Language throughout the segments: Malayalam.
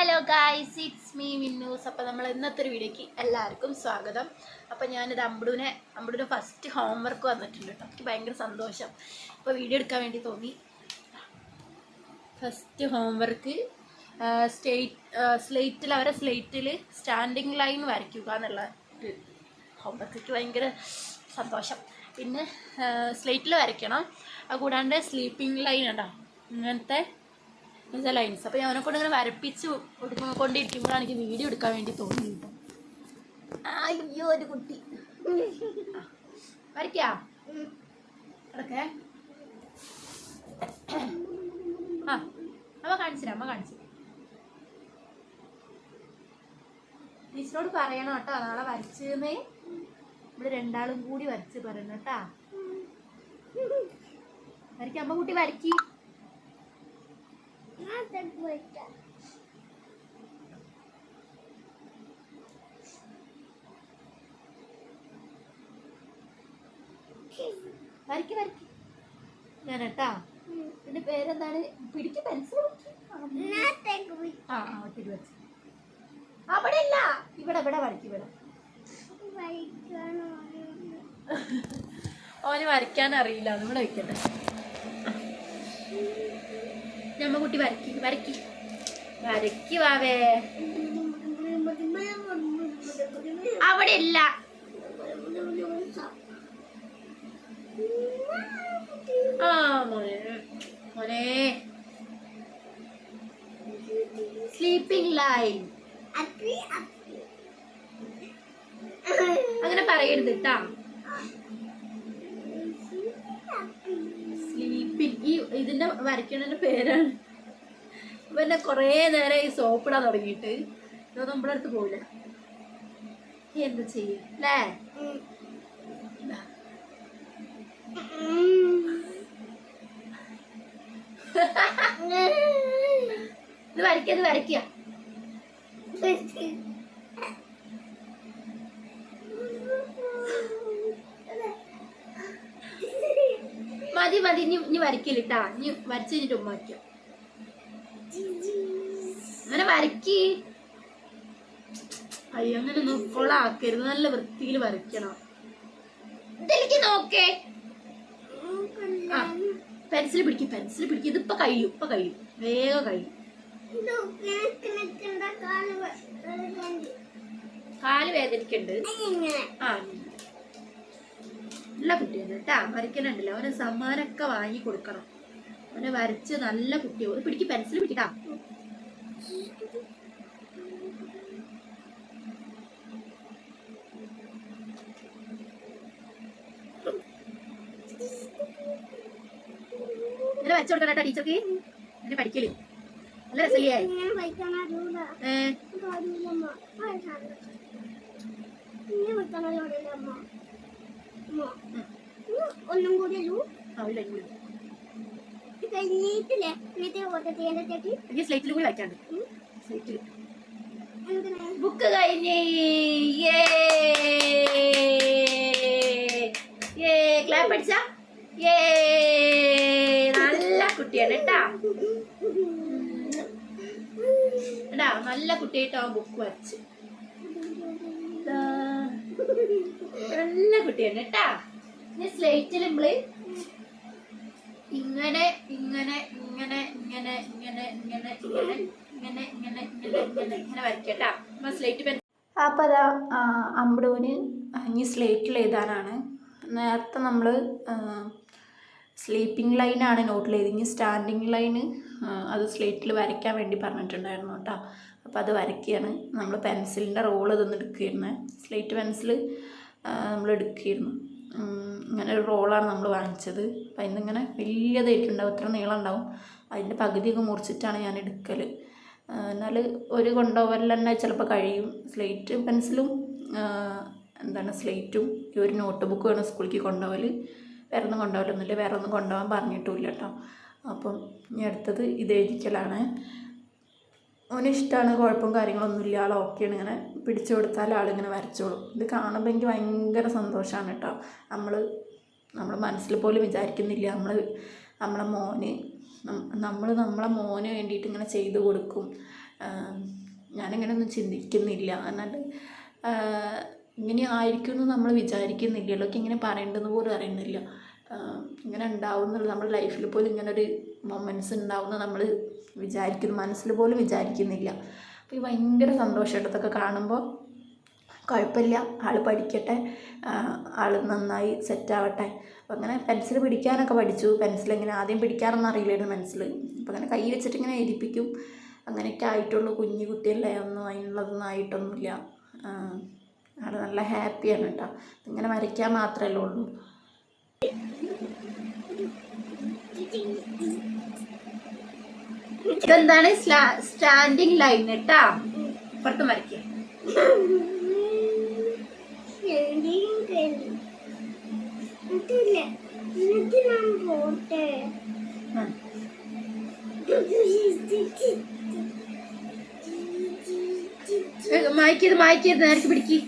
Hello guys, it's me Minnus. അപ്പോൾ നമ്മൾ ഇന്നത്തെ ഒരു വീഡിയോയ്ക്ക് എല്ലാവർക്കും സ്വാഗതം. അപ്പോൾ ഞാനിത് അമ്പുവിന് ഫസ്റ്റ് ഹോംവർക്ക് വന്നിട്ടുണ്ട് കേട്ടോ. എനിക്ക് ഭയങ്കര സന്തോഷം. അപ്പോൾ വീഡിയോ എടുക്കാൻ വേണ്ടി തോന്നി. ഫസ്റ്റ് ഹോംവർക്ക് സ്ലേറ്റിൽ സ്റ്റാൻഡിങ് ലൈൻ വരയ്ക്കുക എന്നുള്ള ഒരു ഹോംവർക്ക്. എനിക്ക് ഭയങ്കര സന്തോഷം. പിന്നെ സ്ലേറ്റിൽ വരയ്ക്കണം. അതുകൂടാണ്ട് സ്ലീപ്പിംഗ് ലൈൻ ഉണ്ടോ, ഇങ്ങനത്തെ ലൈൻസ്. അപ്പോൾ ഞാനെ കൊണ്ട് ഇങ്ങനെ വരപ്പിച്ച് കൊണ്ടിരിക്കുമ്പോഴാണ് എനിക്ക് വീഡിയോ എടുക്കാൻ വേണ്ടി തോന്നിയിട്ട്. അയ്യോ, ഒരു കുട്ടി വരയ്ക്കാ അതൊക്കെ. അമ്മ കാണിച്ചു ടീച്ചറോട് പറയണം കേട്ടോ, നാളെ വരച്ചെന്നേ. ഇവിടെ രണ്ടാളും കൂടി വരച്ച് പറയണം കേട്ടാ. വരയ്ക്ക അമ്മ, കുട്ടി വരയ്ക്കി. വരയ്ക്ക് ഞാൻ കേട്ടാ. എന്റെ പേരെന്താണ്? പിടിക്ക്, പെൻസിൽ അവിടെ ഇല്ല, ഇവിടെ വരയ്ക്ക്. ഇവിടെ ഓന് വരയ്ക്കാൻ അറിയില്ല, ഇവിടെ വയ്ക്കട്ടെ. നമ്മ കുട്ടി വരയ്ക്ക് വാവേ. അവിടെ ഇല്ല. മോനെ സ്ലീപ്പിംഗ് ലൈൻ അങ്ങനെ പറയരുത് കേട്ടാ. സ്ലീപ്പിംഗ് ഇതിന്റെ വരയ്ക്കണതിന്റെ പേരാണ്. പിന്നെ കുറേ നേരം ഈ സോപ്പിടാൻ തുടങ്ങിയിട്ട് ഇതൊന്നും നമ്മുടെ അടുത്ത് പോവില്ല. എന്താ ചെയ്യ അല്ലേ? ഇത് വരയ്ക്കുക. മതി ഇനി വരയ്ക്കില്ലട്ടാ. ഇനി വരച്ച് കഴിഞ്ഞിട്ട് ഉമ്മ വയ്ക്കാം. അങ്ങനെ വരയ്ക്ക്. അയ്യോ, അങ്ങനെ ഒന്നും കൊള്ളാക്കരുത്. നല്ല വൃത്തിയിൽ വരയ്ക്കണം. ഇതിലേക്ക് നോക്കേ. പെൻസിൽ പിടിക്കും. ഇതിപ്പോ കഴിയും, വേഗം കഴിയും. കാല് വേദനിക്കുന്നുണ്ട്. നല്ല കുട്ടിയാണ് കേട്ടാ. വരയ്ക്കണുണ്ടല്ലോ, അവന് സമ്മാനമൊക്കെ വാങ്ങി കൊടുക്കണം. അവനെ വരച്ച് നല്ല കുട്ടിയോ. പിടിക്ക്, പെൻസിൽ പിടിക്കട്ടാ. ഇങ്ങനെ വെച്ചു കൊടുക്കണം കേട്ടോ ടീച്ചർക്ക്. ഇങ്ങനെ പഠിക്കല് നല്ല രസല്ലേ? ഒന്നും കൂടി സ്ലേറ്റിൽ കൂടി വയ്ക്കാണ്ട്. സ്ലേറ്റിൽ ബുക്ക് കഴിഞ്ഞേ. ക്ലാപ്പ് പഠിച്ച നല്ല കുട്ടിയാണ് കേട്ടാ. നല്ല കുട്ടിയായിട്ടോ ബുക്ക് വരച്ച്. നല്ല കുട്ടിയാണ് കേട്ടാ. ഇനി സ്ലേറ്റിൽ നമ്മള് ഇങ്ങനെ വരയ്ക്കട്ടാ. Slate pen. അപ്പൊ അതാ അമ്പുവിന് ഇനി സ്ലേറ്റിൽ എഴുതാനാണ്. നേരത്തെ നമ്മൾ സ്ലീപ്പിംഗ് ലൈനാണ് നോട്ടിൽ എഴുതി. ഇനി സ്റ്റാൻഡിങ് ലൈന് അത് സ്ലേറ്റിൽ വരയ്ക്കാൻ വേണ്ടി പറഞ്ഞിട്ടുണ്ടായിരുന്നു കേട്ടോ. അപ്പോൾ അത് വരയ്ക്കുകയാണ്. നമ്മൾ പെൻസിലിൻ്റെ റോൾ ഇതൊന്ന് എടുക്കുകയായിരുന്നു. സ്ലേറ്റ് പെൻസിൽ നമ്മൾ എടുക്കുകയായിരുന്നു. ഇങ്ങനെ ഒരു റോളാണ് നമ്മൾ വാങ്ങിച്ചത്. അപ്പം അതിന്നിങ്ങനെ വലിയതായിട്ടുണ്ടാവും, ഇത്ര നീളം ഉണ്ടാവും. അതിൻ്റെ പകുതിയൊക്കെ മുറിച്ചിട്ടാണ് ഞാൻ എടുക്കൽ. എന്നാൽ ഒരു കൊണ്ടുപോകൽ തന്നെ ചിലപ്പോൾ കഴിയും. സ്ലേറ്റ് പെൻസിലും സ്ലേറ്റും ഈ ഒരു നോട്ട് ബുക്ക് വേണം സ്കൂളിലേക്ക് കൊണ്ടുപോകൽ. വേറെ ഒന്നും കൊണ്ടുപോകലൊന്നുമില്ല, വേറെ ഒന്നും കൊണ്ടുപോകാൻ പറഞ്ഞിട്ടുമില്ല കേട്ടോ. അപ്പം ഞാൻ എടുത്തത് ഇത് എഴുതിക്കലാണ്. അവനിഷ്ടമാണ്, കുഴപ്പം കാര്യങ്ങളൊന്നുമില്ല, ആൾ ഓക്കെയാണ്. ഇങ്ങനെ പിടിച്ചു കൊടുത്താൽ ആളിങ്ങനെ വരച്ചോളും. ഇത് കാണുമ്പോൾ എനിക്ക് ഭയങ്കര സന്തോഷമാണ് കേട്ടോ. നമ്മൾ മനസ്സിൽ പോലും വിചാരിക്കുന്നില്ല നമ്മളെ മോന് വേണ്ടിയിട്ട് ഇങ്ങനെ ചെയ്തു കൊടുക്കും. ഞാനിങ്ങനെയൊന്നും ചിന്തിക്കുന്നില്ല. എന്നാൽ ഇങ്ങനെ ആയിരിക്കുമെന്ന് നമ്മൾ വിചാരിക്കുന്നില്ലല്ലോ. ഒക്കെ ഇങ്ങനെ പറയേണ്ടെന്ന് പോലും അറിയുന്നില്ല. ഇങ്ങനെ ഉണ്ടാവും എന്നുള്ളത് നമ്മുടെ ലൈഫിൽ പോലും ഇങ്ങനൊരു മൊമെൻറ്റ്സ് ഉണ്ടാവുമെന്ന് നമ്മൾ വിചാരിക്കുന്നു, മനസ്സിൽ പോലും വിചാരിക്കുന്നില്ല. അപ്പോൾ ഈ ഭയങ്കര സന്തോഷമായിട്ട് ഇതൊക്കെ കാണുമ്പോൾ. കുഴപ്പമില്ല, ആൾ പഠിക്കട്ടെ, ആൾ നന്നായി സെറ്റാവട്ടെ. അപ്പോൾ അങ്ങനെ പെൻസിൽ പിടിക്കാനൊക്കെ പഠിച്ചു. പെൻസിലിങ്ങനെ ആദ്യം പിടിക്കാറൊന്നും അറിയില്ലായിരുന്നു പെൻസിൽ. അപ്പോൾ അങ്ങനെ കൈ വെച്ചിട്ട് ഇങ്ങനെ എഴുതിപ്പിക്കും. അങ്ങനെയൊക്കെ ആയിട്ടുള്ളൂ. കുഞ്ഞു കുട്ടിയല്ലേ, ഒന്നും അതിനുള്ളതൊന്നും ആയിട്ടൊന്നുമില്ല. ആൾ നല്ല ഹാപ്പിയാണ് കേട്ടോ. ഇങ്ങനെ വരയ്ക്കാൻ മാത്രമല്ലേ ഉള്ളൂ. ഇതെന്താണ് സ്റ്റാൻഡിങ് ലൈൻ കേട്ടാ, പുറത്തും വരയ്ക്കുക. മായ്ക്കത് നേരത്തെ പിടിക്ക്.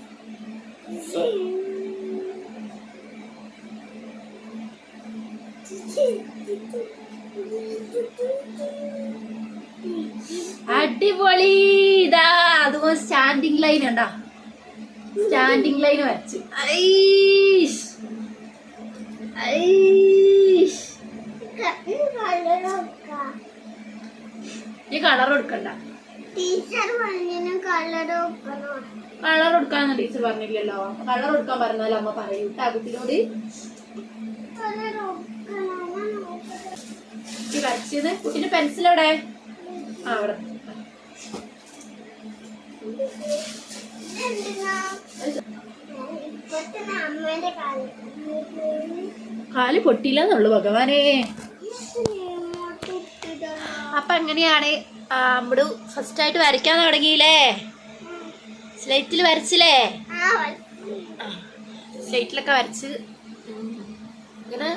അടിപൊളി. ഇതാ അതുപോലെ സ്റ്റാൻഡിങ് ലൈൻ ഉണ്ടോ, സ്റ്റാൻഡിങ് ലൈൻ വരച്ച്. ഈ കളർ കൊടുക്കണ്ട, കളർ കൊടുക്കാന്ന് ടീച്ചർ പറഞ്ഞില്ലല്ലോ. കളർ കൊടുക്കാൻ പറഞ്ഞാലോ അമ്മ പറയൂ കേട്ടാ കുട്ടിനോട്. വരച്ചത് കുട്ടിന്റെ പെൻസിൽ എവിടെ? അവിടെ. കാല് പൊട്ടിയില്ലെന്നുള്ളു ഭഗവാനേ. അപ്പൊ എങ്ങനെയാണ് അമ്മട് ഫസ്റ്റ് ആയിട്ട് വരയ്ക്കാൻ തുടങ്ങിയില്ലേ? സ്ലേറ്റിൽ വരച്ചില്ലേ? സ്ലേറ്റിലൊക്കെ വരച്ച് ഇങ്ങനെ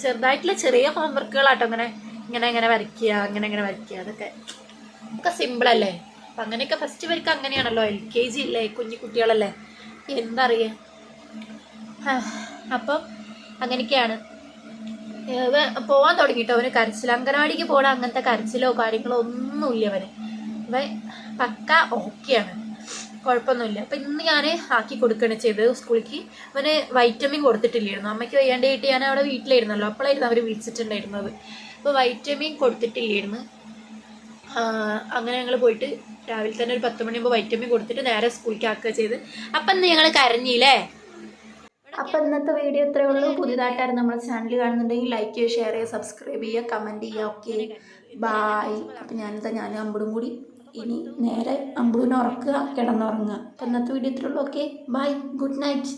ചെറുതായിട്ടുള്ള ചെറിയ ഹോംവർക്കുകളാട്ടോ. ഇങ്ങനെ ഇങ്ങനെ ഇങ്ങനെ വരയ്ക്കുക, അങ്ങനെ വരയ്ക്കുക. അതൊക്കെ സിമ്പിളല്ലേ. അപ്പം അങ്ങനെയൊക്കെ ഫസ്റ്റ് വരയ്ക്കുക അങ്ങനെയാണല്ലോ. LKG അല്ലേ, കുഞ്ഞു കുട്ടികളല്ലേ, എന്താ അറിയാ. അപ്പം അങ്ങനെയൊക്കെയാണ്. പോകാൻ തുടങ്ങിട്ടോ അവന്. കരച്ചിൽ, അംഗനവാടിക്ക് പോകണം അങ്ങനത്തെ കരച്ചിലോ കാര്യങ്ങളോ ഒന്നുമില്ല അവന്. അവൻ പക്ക ഓക്കെയാണ്, കുഴപ്പമൊന്നുമില്ല. അപ്പം ഇന്ന് ഞാൻ ആക്കി കൊടുക്കുകയാണ് ചെയ്തത് സ്കൂളിലേക്ക്. അവന് വൈറ്റമിൻ കൊടുത്തിട്ടില്ലായിരുന്നു. അമ്മയ്ക്ക് വയ്യാണ്ടായിട്ട് ഞാൻ അവിടെ വീട്ടിലായിരുന്നല്ലോ, അപ്പോഴായിരുന്നു അവർ വിളിച്ചിട്ടുണ്ടായിരുന്നത്. അപ്പോൾ വൈറ്റമിൻ കൊടുത്തിട്ടില്ലായിരുന്നു. അങ്ങനെ ഞങ്ങൾ പോയിട്ട് രാവിലെ തന്നെ ഒരു 10 മണിയാകുമ്പോൾ വൈറ്റമിൻ കൊടുത്തിട്ട് നേരെ സ്കൂളിലേക്ക് ആക്കുക ചെയ്ത്. അപ്പം ഇന്ന് ഞങ്ങൾ കരഞ്ഞില്ലേ. അപ്പം ഇന്നത്തെ വീഡിയോ ഇത്രയേ ഉള്ളൂ. പുതിയതായിട്ടായിരുന്നു നമ്മുടെ ചാനൽ കാണുന്നുണ്ടെങ്കിൽ ലൈക്ക് ചെയ്യുക, ഷെയർ ചെയ്യുക, സബ്സ്ക്രൈബ് ചെയ്യുക, കമൻറ്റ് ചെയ്യുക. Okay, bye. അപ്പം ഞാനും അമ്പടും കൂടി ഇനി നേരെ അമ്പുവിനെ ഉറക്കുക, കിടന്നുറങ്ങുക. അപ്പം ഇന്നത്തെ വീഡിയോ ഇത്രയേ ഉള്ളൂ. Okay, bye, good night.